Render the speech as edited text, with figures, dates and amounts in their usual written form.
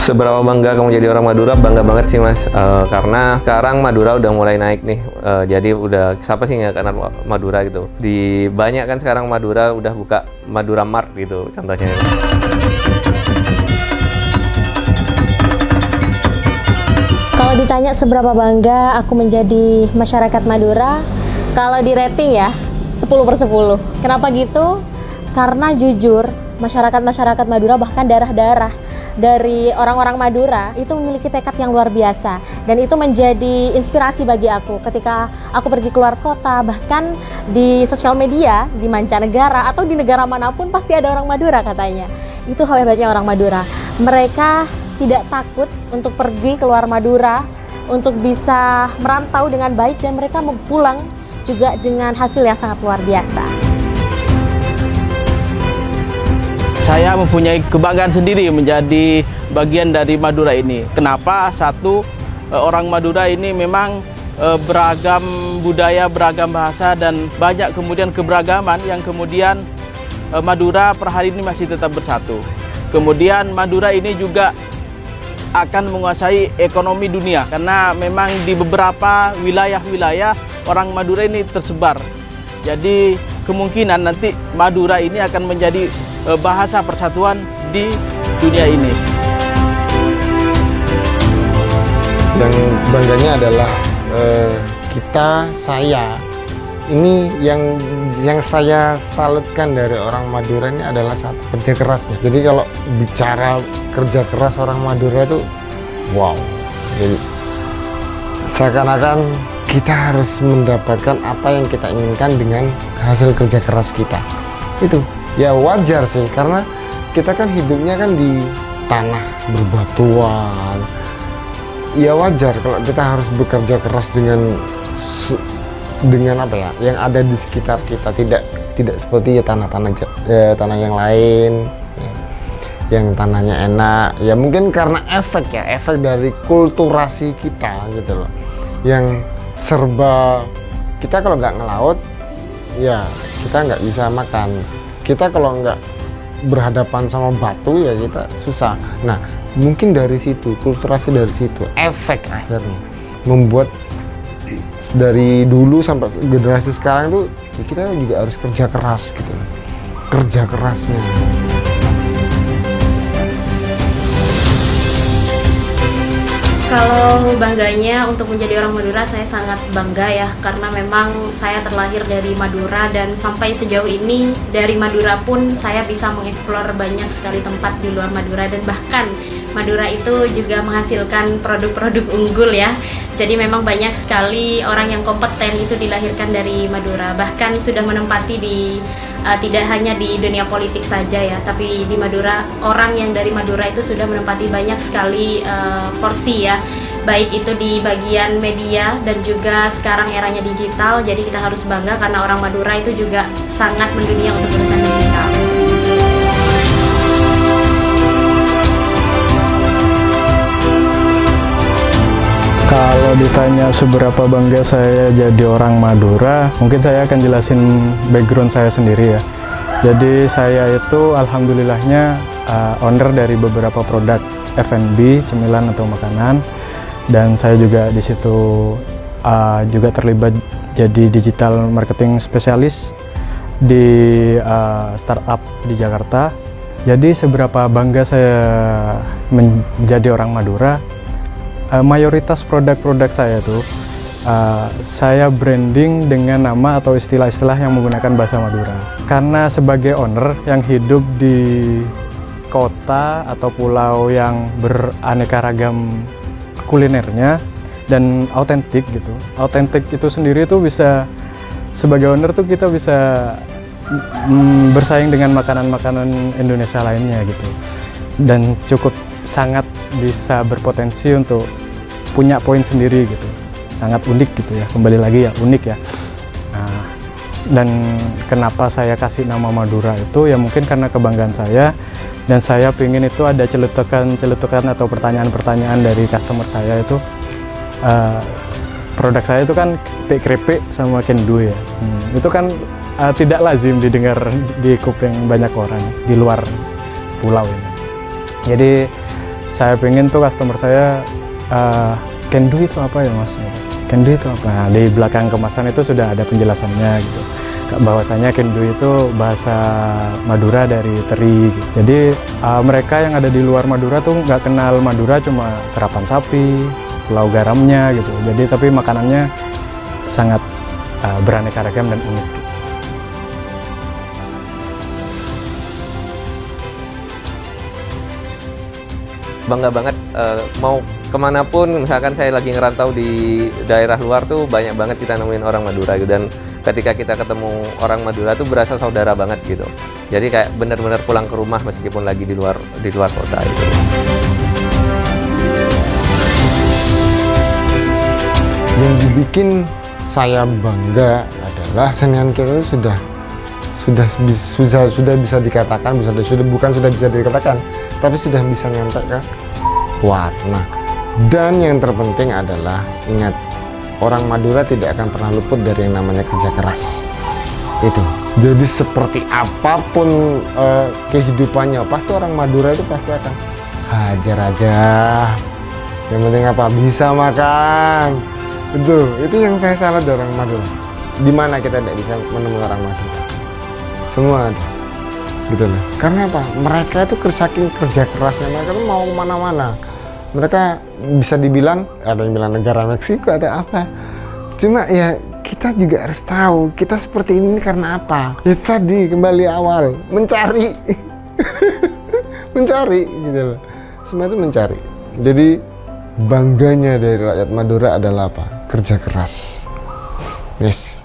Seberapa bangga kamu jadi orang Madura? Bangga banget sih mas, karena sekarang Madura udah mulai naik nih. Jadi udah siapa sih nggak kenal Madura gitu. Di banyak kan sekarang Madura udah buka Madura Mart gitu contohnya. Kalau ditanya seberapa bangga aku menjadi masyarakat Madura, kalau di rating ya 10/10. Kenapa gitu? Karena jujur masyarakat Madura, bahkan daerah-daerah dari orang-orang Madura itu memiliki tekad yang luar biasa, dan itu menjadi inspirasi bagi aku ketika aku pergi keluar kota, bahkan di sosial media, di mancanegara atau di negara manapun pasti ada orang Madura katanya. Itu hebatnya orang Madura, mereka tidak takut untuk pergi keluar Madura untuk bisa merantau dengan baik, dan mereka mau pulang juga dengan hasil yang sangat luar biasa. Saya mempunyai kebanggaan sendiri menjadi bagian dari Madura ini. Kenapa? Satu, orang Madura ini memang beragam budaya, beragam bahasa, dan banyak kemudian keberagaman yang kemudian Madura per hari ini masih tetap bersatu. Kemudian Madura ini juga akan menguasai ekonomi dunia karena memang di beberapa wilayah-wilayah orang Madura ini tersebar. Jadi kemungkinan nanti Madura ini akan menjadi bahasa persatuan di dunia ini. Yang bangganya adalah saya ini yang saya salutkan dari orang Madura ini adalah satu, kerja kerasnya. Jadi kalau bicara kerja keras orang Madura itu wow. Jadi seakan-akan kita harus mendapatkan apa yang kita inginkan dengan hasil kerja keras kita. Itu ya wajar sih, karena kita kan hidupnya kan di tanah berbatuan. Ya wajar kalau kita harus bekerja keras dengan apa ya, yang ada di sekitar kita, tidak seperti ya tanah yang lain ya, yang tanahnya enak. Ya mungkin karena efek dari kulturasi kita gitu loh, yang serba kita kalau nggak ngelaut ya kita nggak bisa makan. Kita kalau nggak berhadapan sama batu ya kita susah. Nah mungkin dari situ, kulturasi dari situ, efek akhirnya membuat dari dulu sampai generasi sekarang tuh ya kita juga harus kerja keras gitu, kerja kerasnya. Kalau bangganya untuk menjadi orang Madura, saya sangat bangga ya, karena memang saya terlahir dari Madura, dan sampai sejauh ini dari Madura pun saya bisa mengeksplor banyak sekali tempat di luar Madura, dan bahkan Madura itu juga menghasilkan produk-produk unggul ya. Jadi memang banyak sekali orang yang kompeten itu dilahirkan dari Madura, bahkan sudah menempati di tidak hanya di dunia politik saja ya, tapi di Madura, orang yang dari Madura itu sudah menempati banyak sekali porsi ya, baik itu di bagian media dan juga sekarang eranya digital. Jadi kita harus bangga karena orang Madura itu juga sangat mendunia untuk urusan digital. Kalau ditanya seberapa bangga saya jadi orang Madura, mungkin saya akan jelasin background saya sendiri ya. Jadi saya itu alhamdulillahnya owner dari beberapa produk F&B, cemilan atau makanan, dan saya juga di situ juga terlibat jadi digital marketing spesialis di startup di Jakarta. Jadi seberapa bangga saya menjadi orang Madura, mayoritas produk-produk saya tuh saya branding dengan nama atau istilah-istilah yang menggunakan bahasa Madura. Karena sebagai owner yang hidup di kota atau pulau yang beraneka ragam kulinernya dan autentik gitu. Autentik itu sendiri tuh bisa, sebagai owner tuh kita bisa bersaing dengan makanan-makanan Indonesia lainnya gitu. Dan cukup sangat bisa berpotensi untuk punya poin sendiri gitu, sangat unik gitu ya, kembali lagi ya unik ya. Nah, dan kenapa saya kasih nama Madura itu ya mungkin karena kebanggaan saya, dan saya pengen itu ada celetukan atau pertanyaan-pertanyaan dari customer saya itu, produk saya itu kan keripik sama kendu ya, itu kan tidak lazim didengar di kuping banyak orang di luar pulau ini. Jadi saya pengen tuh customer saya can do itu apa ya mas? Can do itu apa? Nah, di belakang kemasan itu sudah ada penjelasannya gitu. Bahwasanya can do itu bahasa Madura dari teri. Gitu. Jadi mereka yang ada di luar Madura tuh nggak kenal Madura cuma terapan sapi, pulau garamnya gitu. Jadi tapi makanannya sangat beraneka ragam dan unik. Gitu. Bangga banget mau kemanapun, misalkan saya lagi ngerantau di daerah luar tuh banyak banget kita nemuin orang Madura gitu, dan ketika kita ketemu orang Madura tuh berasa saudara banget gitu. Jadi kayak bener-bener pulang ke rumah meskipun lagi di luar kota itu. Yang dibikin saya bangga adalah kesenian kita itu sudah bisa dikatakan, bukan sudah bisa dikatakan, tapi sudah bisa nyampe ke warna. Dan yang terpenting adalah ingat, orang Madura tidak akan pernah luput dari yang namanya kerja keras. Itu. Jadi seperti apapun kehidupannya, pasti orang Madura itu pasti akan hajar aja. Yang penting apa? Bisa makan. Itu yang saya salah dari orang Madura. Di mana kita tidak bisa menemukan orang Madura? Semua ada. Gitu loh. Karena apa? Mereka itu saking kerja kerasnya, mereka tuh mau kemana-mana. Mereka bisa dibilang, ada yang bilang negara Meksiko atau apa. Cuma ya kita juga harus tahu kita seperti ini karena apa. Ya tadi kembali awal, mencari. Mencari gitu loh. Semua itu mencari. Jadi bangganya dari rakyat Madura adalah apa? Kerja keras. Yes.